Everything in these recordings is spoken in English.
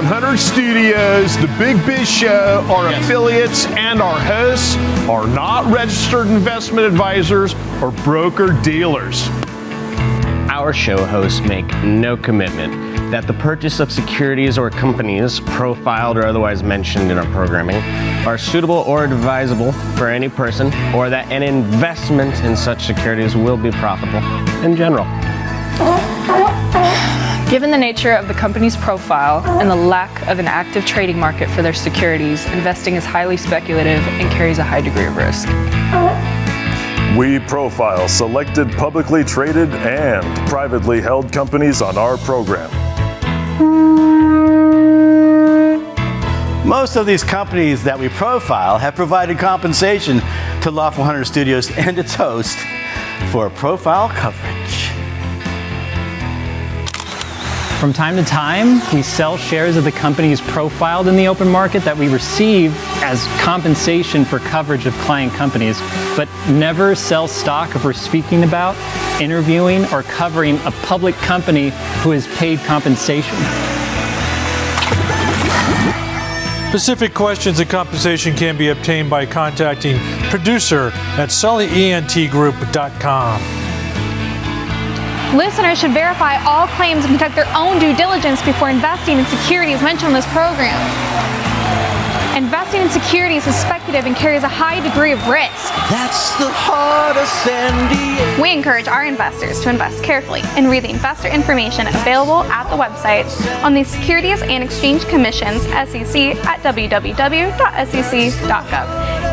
100 Studios, the Big Biz Show, our affiliates, and our hosts are not registered investment advisors or broker-dealers. Our show hosts make no commitment that the purchase of securities or companies profiled or otherwise mentioned in our programming are suitable or advisable for any person, or that an investment in such securities will be profitable in general. Given the nature of the company's profile and the lack of an active trading market for their securities, investing is highly speculative and carries a high degree of risk. We profile selected publicly traded and privately held companies on our program. Most of these companies that we profile have provided compensation to Loft 100 Studios and its host for profile coverage. From time to time, we sell shares of the companies profiled in the open market that we receive as compensation for coverage of client companies, but never sell stock if we're speaking about, interviewing, or covering a public company who has paid compensation. Specific questions and compensation can be obtained by contacting producer at sullyentgroup.com. Listeners should verify all claims and conduct their own due diligence before investing in securities mentioned on this program. Investing in securities is speculative and carries a high degree of risk. That's the heart of San Diego. We encourage our investors to invest carefully and read the investor information available at the website on the Securities and Exchange Commission's SEC at www.sec.gov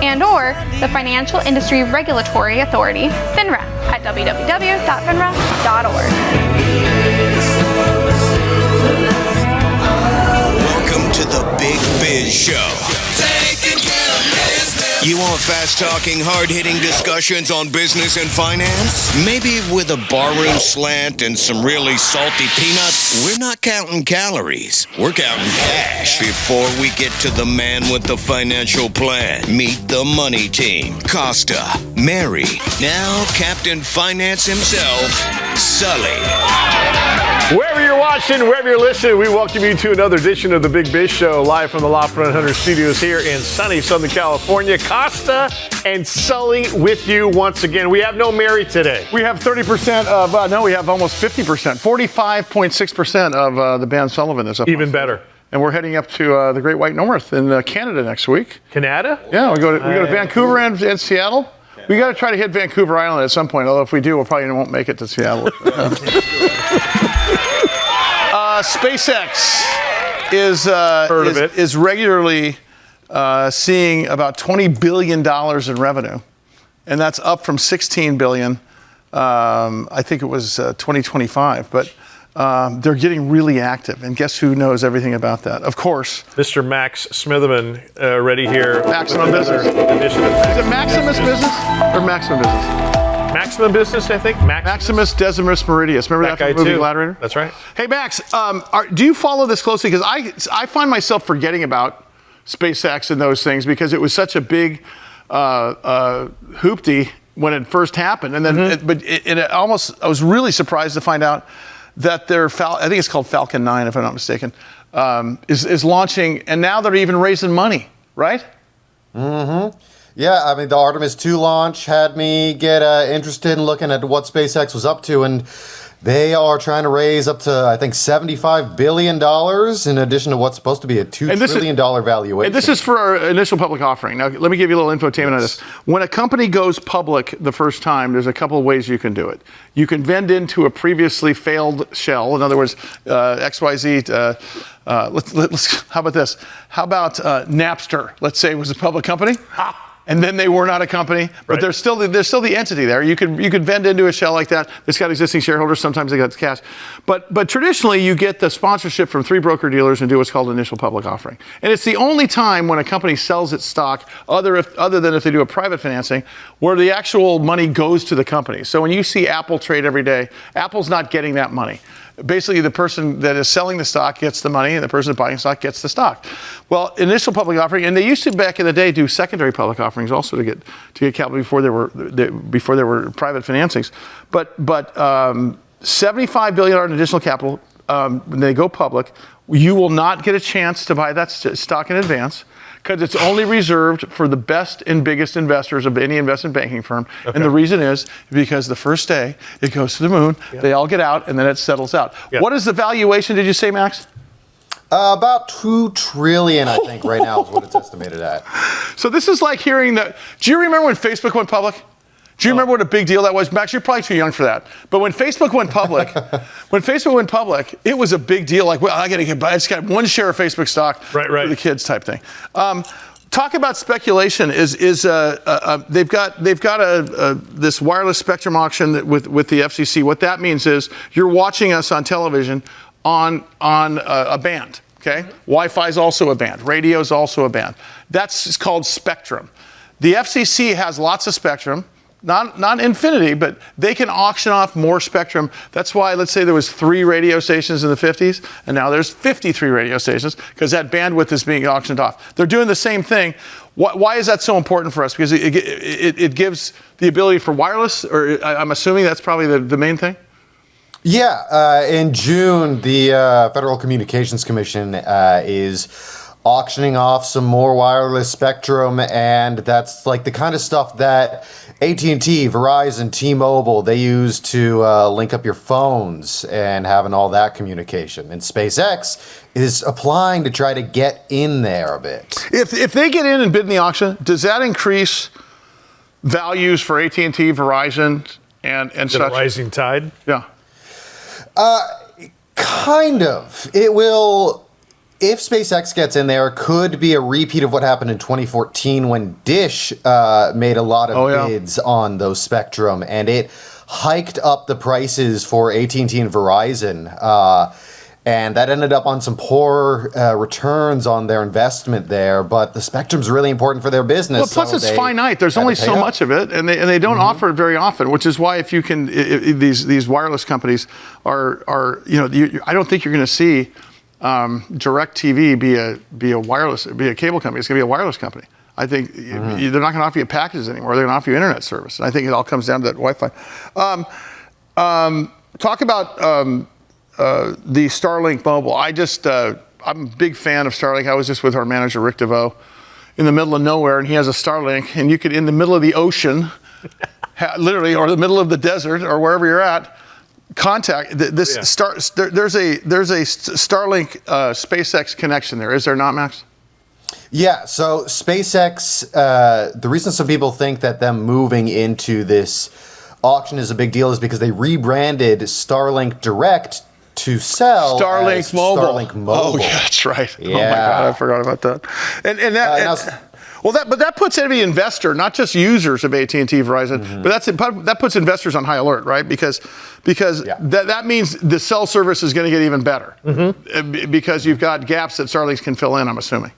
and or the Financial Industry Regulatory Authority, FINRA, at www.finra.org. Welcome to the Big Biz Show. Taking care of business. You want fast-talking, hard-hitting discussions on business and finance? Maybe with a barroom slant and some really salty peanuts? We're not counting calories. We're counting cash. Before we get to the man with the financial plan, meet the money team. Costa, Mary, now Captain Finance himself, Sully. Wherever you're watching, wherever you're listening, we welcome you to another edition of the Big Biz Show, live from the Loft 100 Studios here in sunny Southern California. Costa and Sully with you once again. We have no Mary today. We have 30% of, we have almost 50%, 45.6% of the band Sullivan is up. Even better. And we're heading up to the Great White North in Canada next week. Canada? Yeah, we go to Vancouver and Seattle. We got to try to hit Vancouver Island at some point, although if we do, we'll probably won't make it to Seattle. SpaceX is regularly seeing about $20 billion in revenue, and that's up from $16 billion. I think it was 2025, but they're getting really active. And guess who knows everything about that? Of course, Mr. Max Smitherman, ready here. Maximum Business. Is it Maximus Business or Maximum Business? Maximum Business, I think. Maximus Decimus Meridius. Remember that from the movie Gladiator? That's right. Hey, Max, do you follow this closely? Because I find myself forgetting about SpaceX and those things because it was such a big hoopty when it first happened. And then, I was really surprised to find out that their, I think it's called Falcon 9, if I'm not mistaken, is launching. And now they're even raising money, right? Mm-hmm. Yeah, I mean, the Artemis 2 launch had me get interested in looking at what SpaceX was up to, and they are trying to raise up to, I think, $75 billion in addition to what's supposed to be a $2 trillion valuation. And this is for our initial public offering. Now, let me give you a little infotainment on this. When a company goes public the first time, there's a couple of ways you can do it. You can vend into a previously failed shell. In other words, XYZ. How about this? How about Napster? Let's say it was a public company. And then they were not a company, but there's still the entity there. You could vend into a shell like that. It's got existing shareholders. Sometimes they got cash, but traditionally you get the sponsorship from 3 broker dealers and do what's called initial public offering. And it's the only time when a company sells its stock, other than if they do a private financing, where the actual money goes to the company. So when you see Apple trade every day, Apple's not getting that money. Basically, the person that is selling the stock gets the money, and the person buying stock gets the stock. Well, initial public offering, and they used to back in the day do secondary public offerings also to get capital before there were private financings. But $75 billion in additional capital when they go public. you will not get a chance to buy that stock in advance because it's only reserved for the best and biggest investors of any investment banking firm. Okay. And the reason is because the first day it goes to the moon, they all get out, and then it settles out. What is the valuation, did you say, Max? About $2 trillion, I think, right now is what it's estimated at. So this is like hearing that. Do you remember when Facebook went public? Do you remember what a big deal that was? Max, you're probably too young for that. But when Facebook went public, it was a big deal. Like, well, I just got one share of Facebook stock for the kids type thing. Talk about speculation. They've got this wireless spectrum auction with the FCC. What that means is you're watching us on television on a band. Okay, Wi-Fi is also a band. Radio is also a band. That's called spectrum. The FCC has lots of spectrum. Not infinity, but they can auction off more spectrum. That's why, let's say there was 3 radio stations in the 50s, and now there's 53 radio stations, because that bandwidth is being auctioned off. They're doing the same thing. Why is that so important for us? Because it gives the ability for wireless, or I'm assuming that's probably the main thing? Yeah, in June, the Federal Communications Commission is auctioning off some more wireless spectrum, and that's like the kind of stuff that AT&T, Verizon, T-Mobile, they use to link up your phones and having all that communication. And SpaceX is applying to try to get in there a bit. If they get in and bid in the auction, does that increase values for AT&T, Verizon, and such? The rising tide? Yeah. Kind of. It will. If SpaceX gets in there, it could be a repeat of what happened in 2014 when Dish made a lot of bids on those spectrum, and it hiked up the prices for AT&T and Verizon, and that ended up on some poor returns on their investment there. But the spectrum's really important for their business. Well, plus it's finite. There's only so much of it, and they don't offer it very often, which is why if you can, these wireless companies are I don't think you're going to see DirecTV be a cable company. It's going to be a wireless company. I think they're not going to offer you packages anymore. They're going to offer you internet service. And I think it all comes down to that Wi-Fi. Talk about the Starlink mobile. I'm a big fan of Starlink. I was just with our manager, Rick DeVoe, in the middle of nowhere, and he has a Starlink, and you could, in the middle of the ocean, literally, or the middle of the desert, or wherever you're at, contact this there's a Starlink SpaceX connection there, is there not, Max? Yeah, so SpaceX, the reason some people think that them moving into this auction is a big deal is because they rebranded Starlink Direct to sell Starlink Mobile. Starlink Mobile. Oh, yeah, that's right. Yeah. Oh my God, I forgot about that. But that puts every investor, not just users of AT&T, Verizon, but that puts investors on high alert, right? Because that means the cell service is going to get even better because you've got gaps that Starlink can fill in, I'm assuming.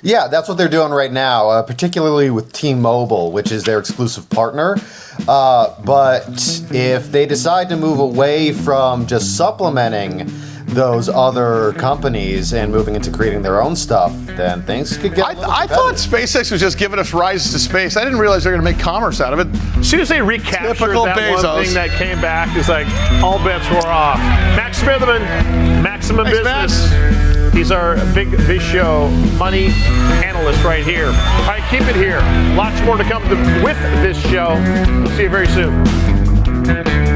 Yeah, that's what they're doing right now, particularly with T-Mobile, which is their exclusive partner. But if they decide to move away from just supplementing those other companies and moving into creating their own stuff, then things could get I thought SpaceX was just giving us rises to space. I didn't realize they're going to make commerce out of it. As soon as they recaptured that Bezos. one thing that came back, it's like all bets were off. Max Smitherman, Maximum Business. He's our Big Biz Show money analyst right here. All right, keep it here. Lots more to come with this show. We'll see you very soon.